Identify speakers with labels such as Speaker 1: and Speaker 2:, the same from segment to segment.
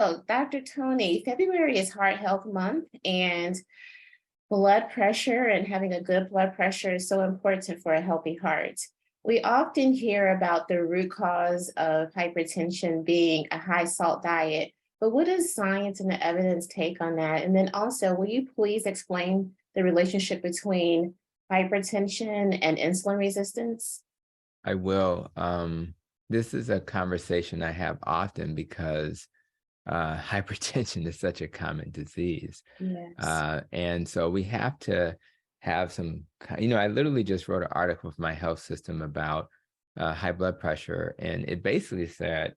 Speaker 1: Oh, Dr. Tony, February is Heart Health Month, and blood pressure and having a good blood pressure is so important for a healthy heart. We often hear about the root cause of hypertension being a high salt diet, but what does science and the evidence take on that? And then also, will you please explain the relationship between hypertension and insulin resistance?
Speaker 2: I will. This is a conversation I have often because hypertension is such a common disease.
Speaker 1: Yes.
Speaker 2: And so we have to have I literally just wrote an article for my health system about high blood pressure. And it basically said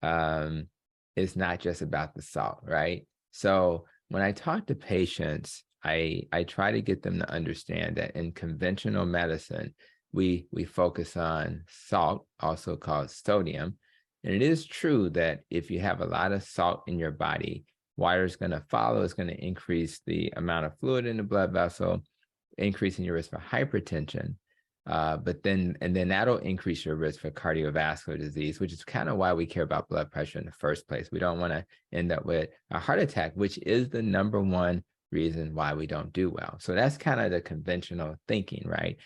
Speaker 2: um, it's not just about the salt, right? So when I talk to patients, I try to get them to understand that in conventional medicine, we focus on salt, also called sodium. And it is true that if you have a lot of salt in your body, water is going to follow. It's going to increase the amount of fluid in the blood vessel, increasing your risk for hypertension. But then that'll increase your risk for cardiovascular disease, which is kind of why we care about blood pressure in the first place. We don't want to end up with a heart attack, which is the number one reason why we don't do well. So that's kind of the conventional thinking, right?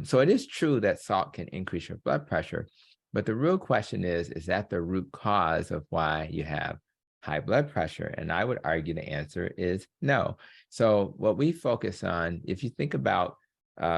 Speaker 2: So it is true that salt can increase your blood pressure, but the real question is that the root cause of why you have high blood pressure? And I would argue the answer is no. So what we focus on, if you think about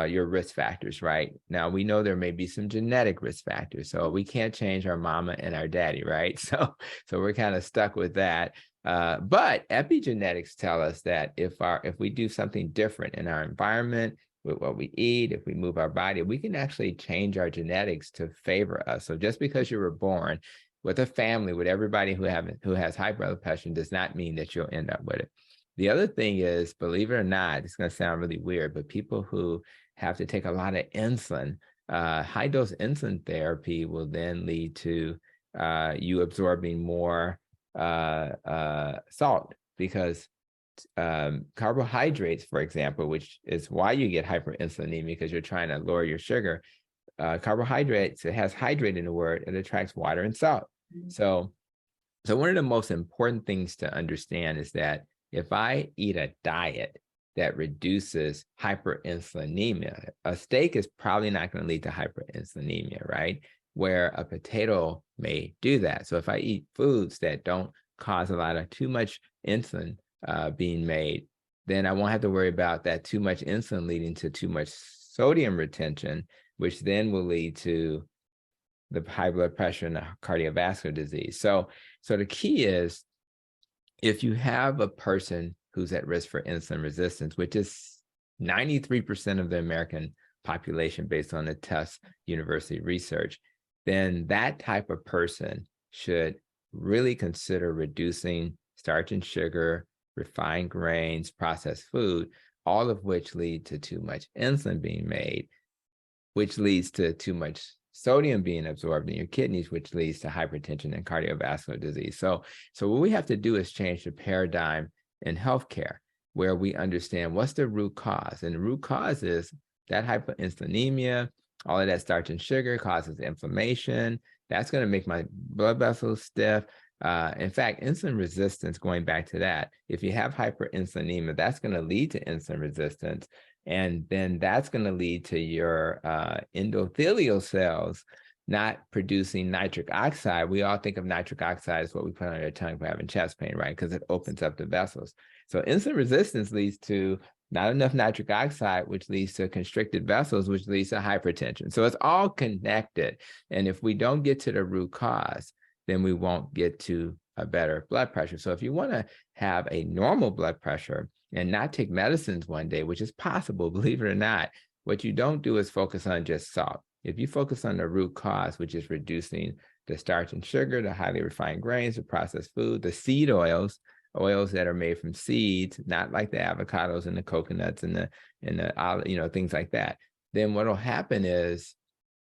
Speaker 2: your risk factors, right? Now we know there may be some genetic risk factors, so we can't change our mama and our daddy, right? So we're kind of stuck with that. But epigenetics tell us that if we do something different in our environment, with what we eat, if we move our body, we can actually change our genetics to favor us. So just because you were born with a family, with everybody who has high blood pressure, does not mean that you'll end up with it. The other thing is, believe it or not, it's going to sound really weird, but people who have to take a lot of insulin, high dose insulin therapy will then lead to you absorbing more salt because carbohydrates, for example, which is why you get hyperinsulinemia because you're trying to lower your sugar. Carbohydrates, it has hydrate in the word, it attracts water and salt.
Speaker 1: Mhm.
Speaker 2: So, so one of the most important things to understand is that if I eat a diet that reduces hyperinsulinemia, a steak is probably not going to lead to hyperinsulinemia, right? Where a potato may do that. So if I eat foods that don't cause a lot of too much insulin being made, then I won't have to worry about that too much insulin leading to too much sodium retention, which then will lead to the high blood pressure and the cardiovascular disease. So the key is if you have a person who's at risk for insulin resistance, which is 93% of the American population based on the Tufts University research, then that type of person should really consider reducing starch and sugar, refined grains, processed food, all of which lead to too much insulin being made, which leads to too much sodium being absorbed in your kidneys, which leads to hypertension and cardiovascular disease. So what we have to do is change the paradigm in healthcare, where we understand what's the root cause. And the root cause is that hyperinsulinemia, all of that starch and sugar causes inflammation. That's going to make my blood vessels stiff. In fact, insulin resistance, going back to that, if you have hyperinsulinemia, that's going to lead to insulin resistance. And then that's going to lead to your endothelial cells not producing nitric oxide. We all think of nitric oxide as what we put on our tongue for having chest pain, right? Because it opens up the vessels. So insulin resistance leads to not enough nitric oxide, which leads to constricted vessels, which leads to hypertension. So it's all connected. And if we don't get to the root cause, then we won't get to a better blood pressure. So if you want to have a normal blood pressure and not take medicines one day, which is possible, believe it or not, what you don't do is focus on just salt. If you focus on the root cause, which is reducing the starch and sugar, the highly refined grains, the processed food, the seed oils, oils that are made from seeds, not like the avocados and the coconuts and the things like that, then what will happen is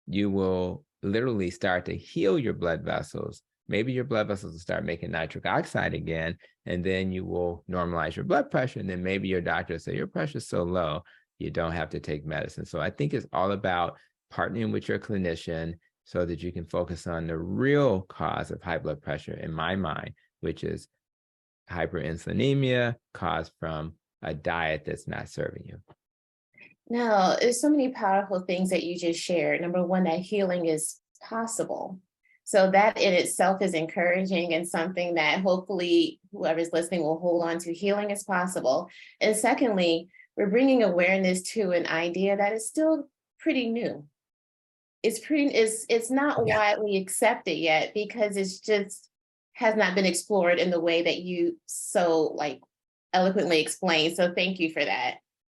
Speaker 2: you will literally start to heal your blood vessels. Maybe your blood vessels will start making nitric oxide again, and then you will normalize your blood pressure. And then maybe your doctor will say, your pressure is so low, you don't have to take medicine. So I think it's all about partnering with your clinician so that you can focus on the real cause of high blood pressure, in my mind, which is hyperinsulinemia caused from a diet that's not serving you.
Speaker 1: Now, there's so many powerful things that you just shared. Number one, that healing is possible. So that in itself is encouraging and something that hopefully whoever's listening will hold on to. Healing is possible. And secondly, we're bringing awareness to an idea that is still pretty new. It's not
Speaker 2: Yeah.
Speaker 1: widely accepted yet because it's just has not been explored in the way that you so like eloquently explained. So thank you for that.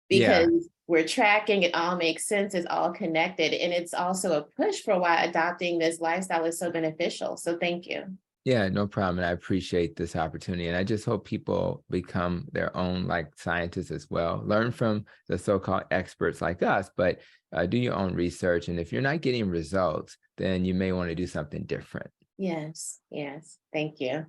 Speaker 2: Yeah.
Speaker 1: Because we're tracking, it all makes sense, it's all connected. And it's also a push for why adopting this lifestyle is so beneficial. So thank you.
Speaker 2: Yeah, no problem. And I appreciate this opportunity. And I just hope people become their own like scientists as well. Learn from the so-called experts like us, but do your own research. And if you're not getting results, then you may want to do something different.
Speaker 1: Yes, yes. Thank you.